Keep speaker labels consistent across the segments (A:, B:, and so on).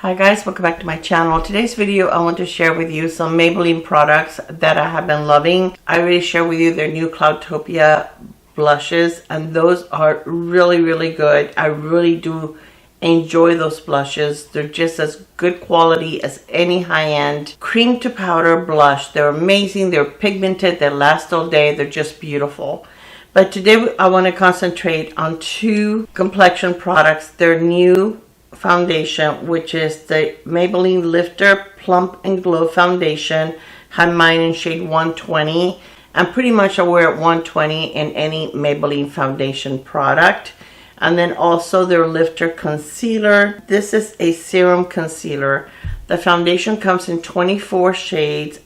A: Hi guys, welcome back to my channel. Today's video I want to share with you some Maybelline products that I have been loving. I already shared with you their new Cloudtopia blushes, and those are really good. I really do enjoy those blushes. They're just as good quality as any high-end cream to powder blush. They're amazing, they're pigmented, they last all day, they're just beautiful. But today I want to concentrate on two complexion products. Their new foundation, which is the Maybelline Lifter Plump and Glow Foundation. Had mine in shade 120, and pretty much I wear it 120 in any Maybelline foundation product. And then also their Lifter Concealer. This is a serum concealer. The foundation comes in 24 shades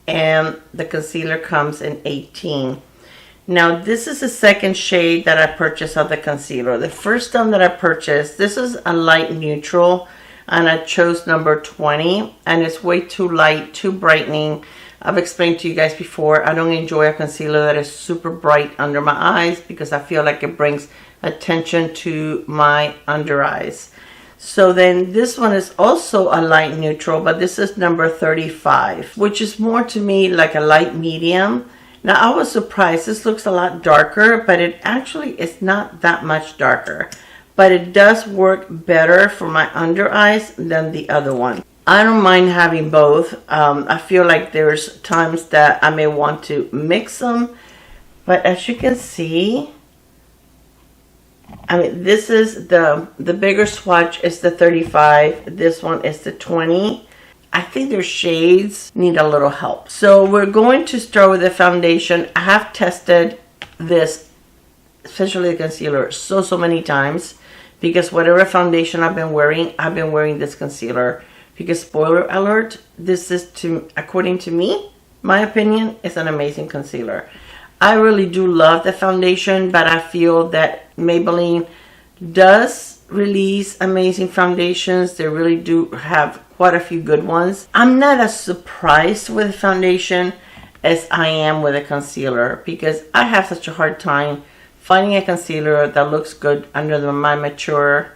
A: and the concealer comes in 18. Now this is the second shade that I purchased of the concealer. The first one that I purchased, this is a light neutral, and I chose number 20, and it's way too light, too brightening. I've explained to you guys before, I don't enjoy a concealer that is super bright under my eyes because I feel like it brings attention to my under eyes. So then this one is also a light neutral, but this is number 35, which is more to me like a light medium. Now I was surprised, this looks a lot darker, but it actually is not that much darker. But it does work better for my under eyes than the other one. I don't mind having both. I feel like there's times that I may want to mix them. But as you can see, I mean, this is the bigger swatch is the 35. This one is the 20. I think their shades need a little help. So we're going to start with the foundation. I have tested this, especially the concealer, so many times, because whatever foundation I've been wearing this concealer. Because spoiler alert, this is, according to me, my opinion, is an amazing concealer. I really do love the foundation, but I feel that Maybelline does release amazing foundations. They really do have quite a few good ones. I'm not as surprised with the foundation as I am with a concealer, because I have such a hard time finding a concealer that looks good under my mature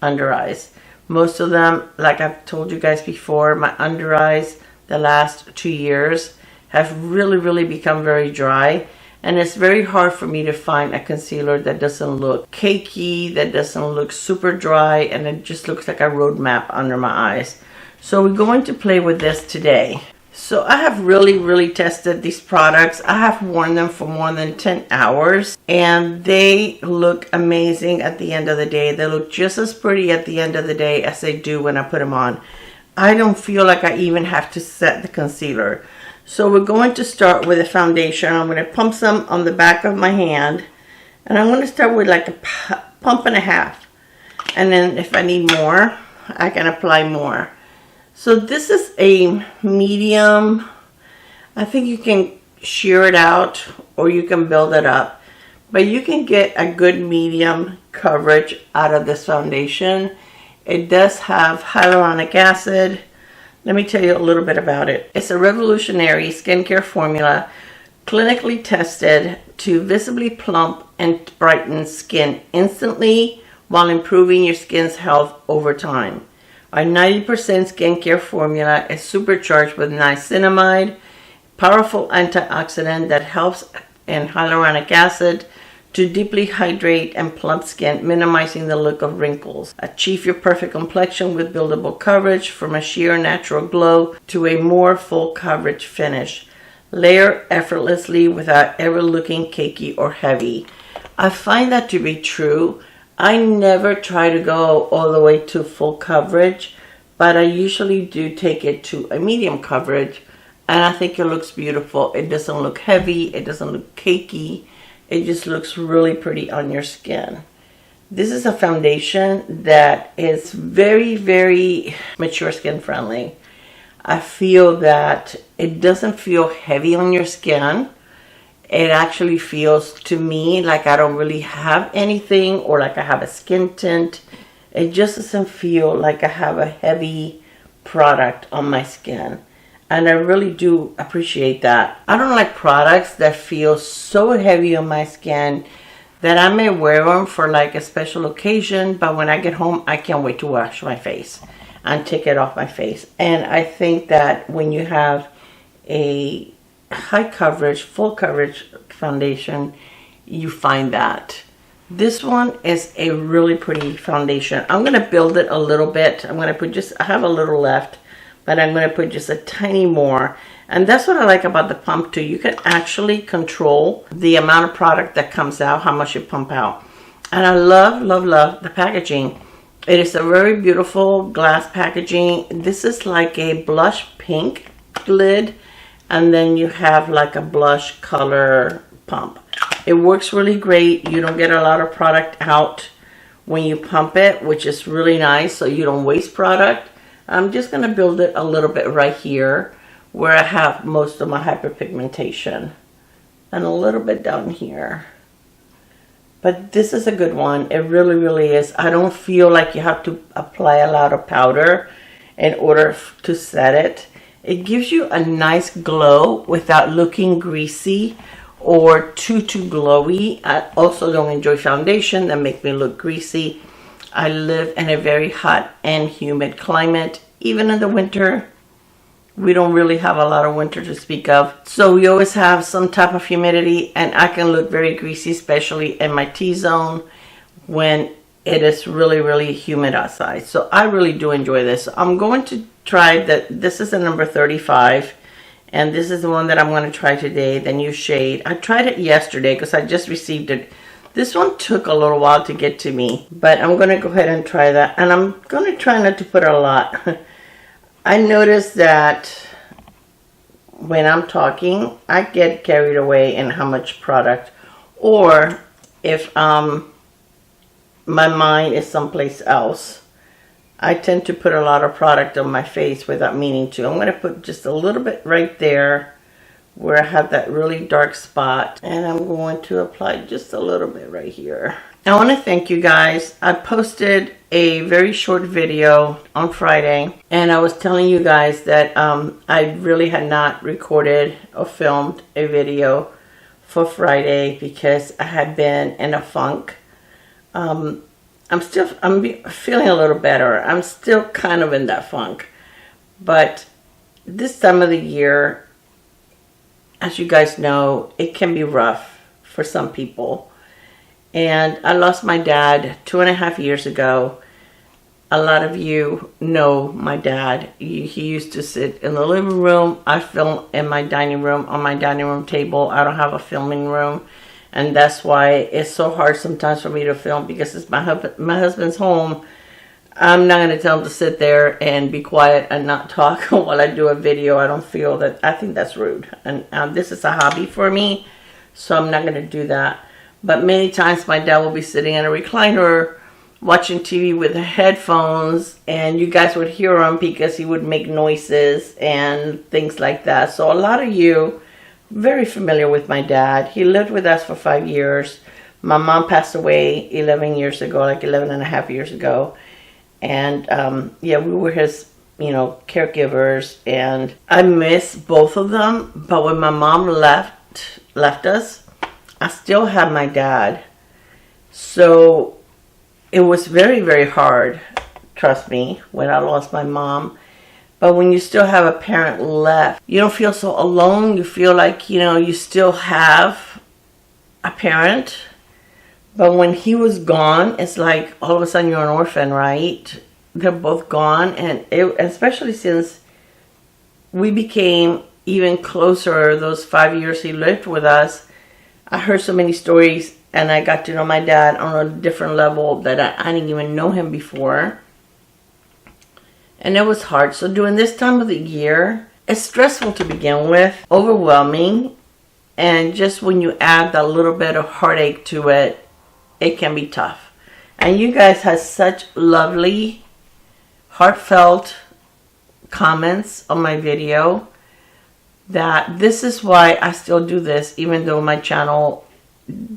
A: under eyes. Most of them, like I've told you guys before, my under eyes the last 2 years have really become very dry, and it's very hard for me to find a concealer that doesn't look cakey, that doesn't look super dry, and it just looks like a roadmap under my eyes. So we're going to play with this today. So I have really tested these products. I have worn them for more than 10 hours, and they look amazing at the end of the day. They look just as pretty at the end of the day as they do when I put them on. I don't feel like I even have to set the concealer. So we're going to start with a foundation. I'm going to pump some on the back of my hand, and I'm going to start with like a pump and a half. And then if I need more, I can apply more. So this is a medium. I think you can sheer it out or you can build it up, but you can get a good medium coverage out of this foundation. It does have hyaluronic acid. Let me tell you a little bit about it. It's a revolutionary skincare formula clinically tested to visibly plump and brighten skin instantly while improving your skin's health over time. Our 90% skincare formula is supercharged with niacinamide, powerful antioxidant that helps in hyaluronic acid to deeply hydrate and plump skin, minimizing the look of wrinkles. Achieve your perfect complexion with buildable coverage, from a sheer natural glow to a more full coverage finish. Layer effortlessly without ever looking cakey or heavy. I find that to be true. I never try to go all the way to full coverage, but I usually do take it to a medium coverage, and I think it looks beautiful. It doesn't look heavy, it doesn't look cakey, it just looks really pretty on your skin. This is a foundation that is very mature skin friendly. I feel that it doesn't feel heavy on your skin. It actually feels to me like I don't really have anything, or like I have a skin tint. It just doesn't feel like I have a heavy product on my skin. And I really do appreciate that. I don't like products that feel so heavy on my skin that I may wear them for like a special occasion, but when I get home, I can't wait to wash my face. and take it off my face. And I think that when you have a high coverage, full coverage foundation, you find that. This one is a really pretty foundation. I'm going to build it a little bit. I'm going to put just, I have a little left, but I'm going to put just a tiny more. And that's what I like about the pump too. You can actually control the amount of product that comes out, how much you pump out. And I love, love, love the packaging. It is a very beautiful glass packaging. This is like a blush pink lid. And then you have like a blush color pump. It works really great. You don't get a lot of product out when you pump it, which is really nice, so you don't waste product. I'm just going to build it a little bit right here where I have most of my hyperpigmentation, and a little bit down here. But this is a good one. It really, really is. I don't feel like you have to apply a lot of powder in order to set it. It gives you a nice glow without looking greasy or too glowy. I also don't enjoy foundation that make me look greasy. I live in a very hot and humid climate. Even in the winter, we don't really have a lot of winter to speak of. So we always have some type of humidity, and I can look very greasy, especially in my T-zone when it is really, really humid outside. So I really do enjoy this. I'm going to try that. This is the number 35. And this is the one that I'm going to try today, the new shade. I tried it yesterday because I just received it. This one took a little while to get to me, but I'm going to go ahead and try that. And I'm going to try not to put a lot. I noticed that when I'm talking, I get carried away in how much product. Or if my mind is someplace else, I tend to put a lot of product on my face without meaning to. I'm going to put just a little bit right there where I have that really dark spot. And I'm going to apply just a little bit right here. I want to thank you guys. I posted a very short video on Friday. And I was telling you guys that I really had not recorded or filmed a video for Friday because I had been in a funk. I'm feeling a little better. I'm still kind of in that funk. But this time of the year, as you guys know, it can be rough for some people. And I lost my dad 2.5 years ago. A lot of you know my dad. He used to sit in the living room. I film in my dining room, on my dining room table. I don't have a filming room. And that's why it's so hard sometimes for me to film, because it's my husband's home. I'm not going to tell him to sit there and be quiet and not talk while I do a video. I don't feel that, I think that's rude. And this is a hobby for me, so I'm not going to do that. But many times my dad will be sitting in a recliner watching TV with headphones, and you guys would hear him because he would make noises and things like that. So a lot of you very familiar with my dad. He lived with us for 5 years. My mom passed away 11 years ago, like 11 and a half years ago. And yeah, we were his, caregivers. And I miss both of them. But when my mom left us, I still had my dad. So it was very, very hard, trust me, when I lost my mom. But when you still have a parent left, you don't feel so alone. You feel like, you still have a parent. But when he was gone, it's like all of a sudden you're an orphan, right? They're both gone. And especially since we became even closer those 5 years he lived with us, I heard so many stories, and I got to know my dad on a different level that I didn't even know him before. And it was hard. So during this time of the year, it's stressful to begin with, overwhelming. And just when you add that little bit of heartache to it, it can be tough. And you guys had such lovely, heartfelt comments on my video that this is why I still do this, even though my channel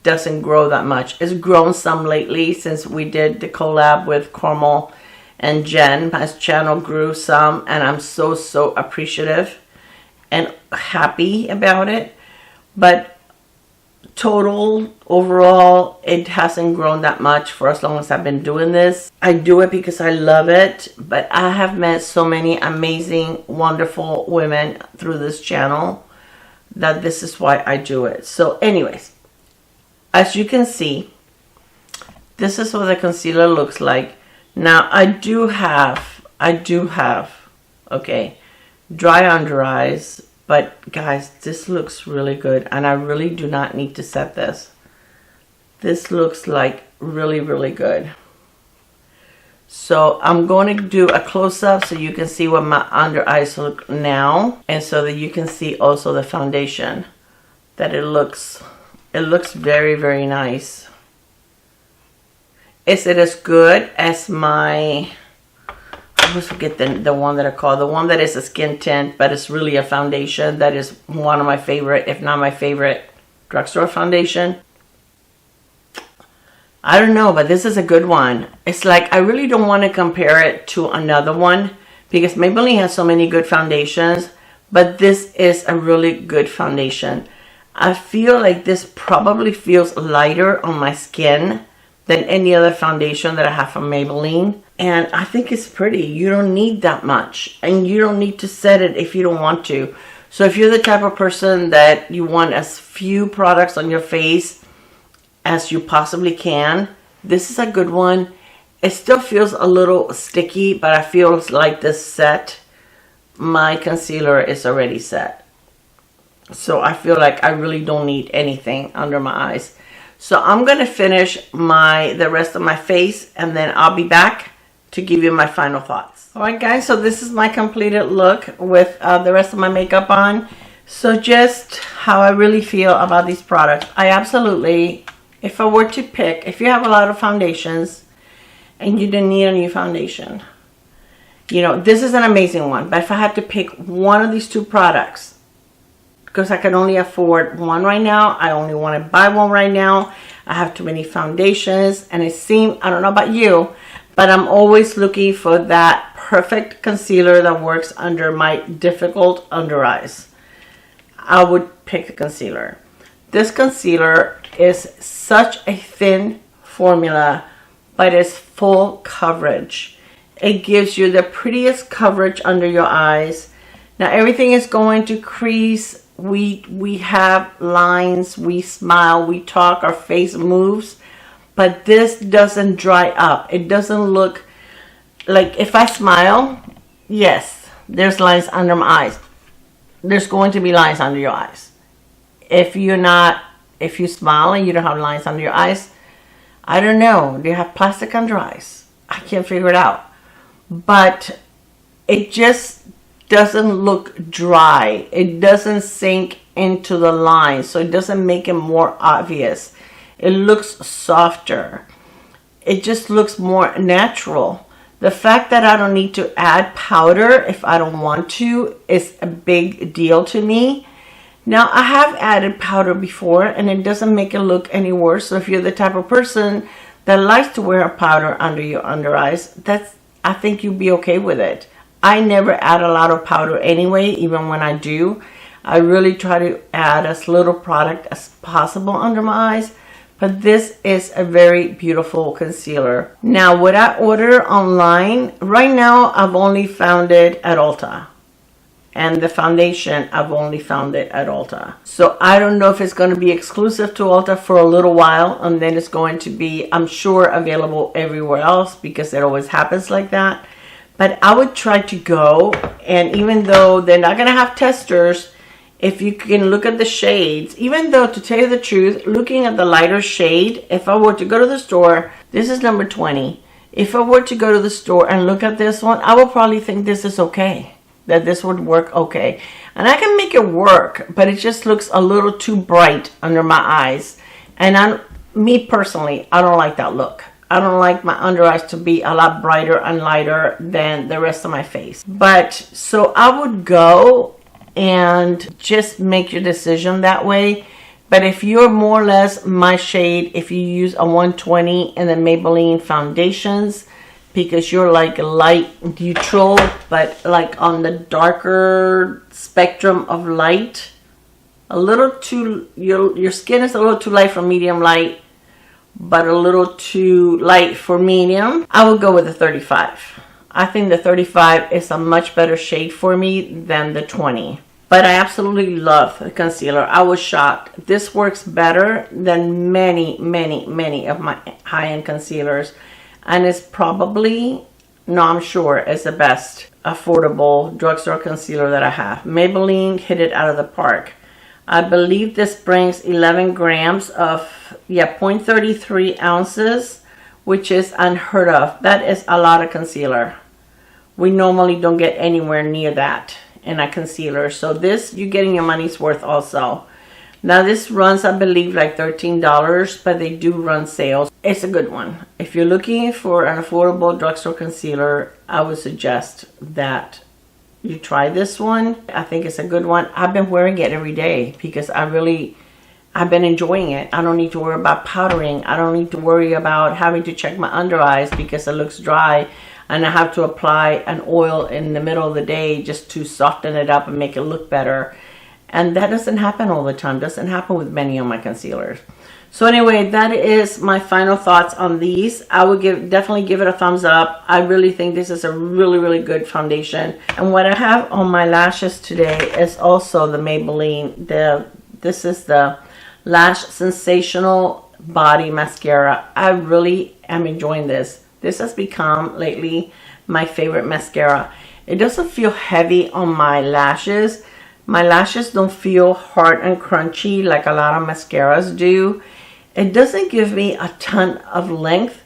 A: doesn't grow that much. It's grown some lately since we did the collab with Gourmande and Jen. My channel grew some, and I'm so appreciative and happy about it. But total overall, it hasn't grown that much for as long as I've been doing this. I do it because I love it, but I have met so many amazing, wonderful women through this channel that this is why I do it. So anyways, as you can see, this is what the concealer looks like. Now I do have, okay, dry under eyes. But guys, this looks really good, and I really do not need to set this. This looks like really, really good. So I'm going to do a close-up so you can see what my under eyes look now, and so that you can see also the foundation, that it looks very, very nice. Is it as good as my, I always forget the one that I call, the one that is a skin tint, but it's really a foundation. That is one of my favorite, if not my favorite, drugstore foundation. I don't know, but this is a good one. It's like, I really don't want to compare it to another one because Maybelline has so many good foundations, but this is a really good foundation. I feel like this probably feels lighter on my skin than any other foundation that I have from Maybelline. And I think it's pretty. You don't need that much. And you don't need to set it if you don't want to. So if you're the type of person that you want as few products on your face as you possibly can, this is a good one. It still feels a little sticky, but I feel like this set, my concealer is already set. So I feel like I really don't need anything under my eyes. So I'm going to finish the rest of my face, and then I'll be back to give you my final thoughts. Alright guys, so this is my completed look with the rest of my makeup on. So just how I really feel about these products. I absolutely, if I were to pick, if you have a lot of foundations and you didn't need a new foundation, you know, this is an amazing one. But if I had to pick one of these two products, because I can only afford one right now, I only want to buy one right now. I have too many foundations, and it seems, I don't know about you, but I'm always looking for that perfect concealer that works under my difficult under eyes. I would pick the concealer. This concealer is such a thin formula, but it's full coverage. It gives you the prettiest coverage under your eyes. Now everything is going to crease. We have lines, we smile, we talk, our face moves. But this doesn't dry up. It doesn't look like, if I smile, yes, there's lines under my eyes. There's going to be lines under your eyes. If you smile and you don't have lines under your eyes, I don't know. Do you have plastic under eyes? I can't figure it out. But it just doesn't look dry. It doesn't sink into the lines, so it doesn't make it more obvious. It looks softer. It just looks more natural. The fact that I don't need to add powder if I don't want to is a big deal to me. Now, I have added powder before, and it doesn't make it look any worse. So if you're the type of person that likes to wear a powder under your under eyes, I think you'll be okay with it. I never add a lot of powder anyway, even when I do. I really try to add as little product as possible under my eyes. But this is a very beautiful concealer. Now, what I order online, right now I've only found it at Ulta. And the foundation, I've only found it at Ulta. So I don't know if it's going to be exclusive to Ulta for a little while. And then it's going to be, I'm sure, available everywhere else, because it always happens like that. But I would try to go, and even though they're not going to have testers, if you can look at the shades, even though, to tell you the truth, looking at the lighter shade, if I were to go to the store, this is number 20. If I were to go to the store and look at this one, I would probably think this is okay, that this would work okay. And I can make it work, but it just looks a little too bright under my eyes. And me personally, I don't like that look. I don't like my under eyes to be a lot brighter and lighter than the rest of my face. But, so I would go and just make your decision that way. But if you're more or less my shade, if you use a 120 in the Maybelline foundations, because you're like light neutral, but like on the darker spectrum of light, a little too, your skin is a little too light for medium light, but a little too light for medium, I would go with the 35. I think the 35 is a much better shade for me than the 20. But I absolutely love the concealer. I was shocked. This works better than many of my high-end concealers. And it's probably, no, I'm sure, it's the best affordable drugstore concealer that I have. Maybelline hit it out of the park. I believe this brings 11 grams of, 0.33 ounces, which is unheard of. That is a lot of concealer. We normally don't get anywhere near that in a concealer. So this, you're getting your money's worth also. Now this runs, I believe, like $13, but they do run sales. It's a good one. If you're looking for an affordable drugstore concealer, I would suggest that you try this one. I think it's a good one. I've been wearing it every day because I've been enjoying it. I don't need to worry about powdering. I don't need to worry about having to check my under eyes because it looks dry. And I have to apply an oil in the middle of the day just to soften it up and make it look better. And that doesn't happen all the time. Doesn't happen with many of my concealers. So anyway, that is my final thoughts on these. I would definitely give it a thumbs up. I really think this is a really good foundation. And what I have on my lashes today is also the Maybelline. This is the Lash Sensational Body Mascara. I really am enjoying this. This has become lately my favorite mascara. It doesn't feel heavy on my lashes. My lashes don't feel hard and crunchy like a lot of mascaras do. It doesn't give me a ton of length,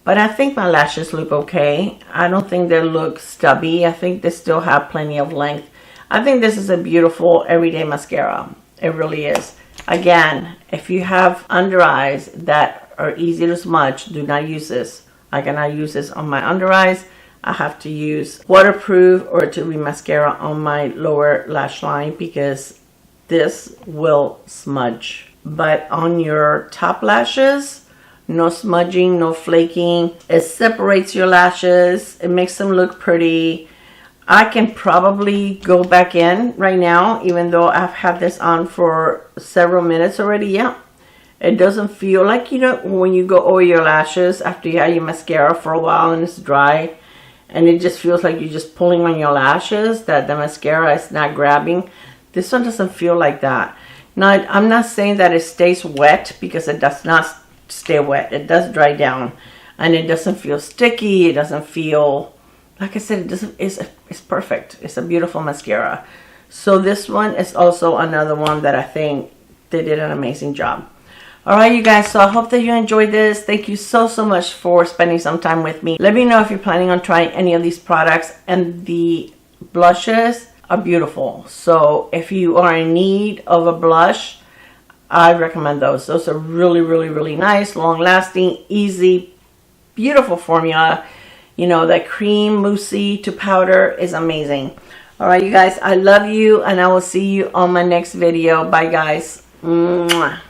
A: but I think my lashes look okay. I don't think they look stubby. I think they still have plenty of length. I think this is a beautiful everyday mascara. It really is. Again, if you have under eyes that are easy to smudge, do not use this. I cannot use this on my under eyes. I have to use waterproof or to be mascara on my lower lash line because this will smudge. But on your top lashes, no smudging, no flaking. It separates your lashes. It makes them look pretty. I can probably go back in right now, even though I've had this on for several minutes already. Yeah. It doesn't feel like, you know, when you go over your lashes after you have your mascara for a while and it's dry, and it just feels like you're just pulling on your lashes, that the mascara is not grabbing. This one doesn't feel like that. Now, I'm not saying that it stays wet because it does not stay wet. It does dry down, and it doesn't feel sticky. It doesn't feel, like I said, it's perfect. It's a beautiful mascara. So this one is also another one that I think they did an amazing job. Alright, you guys, so I hope that you enjoyed this. Thank you so much for spending some time with me. Let me know if you're planning on trying any of these products. And the blushes are beautiful. So if you are in need of a blush, I recommend those. Those are really nice, long-lasting, easy, beautiful formula. You know, that cream, moussey to powder is amazing. Alright, you guys, I love you, and I will see you on my next video. Bye, guys. Mwah.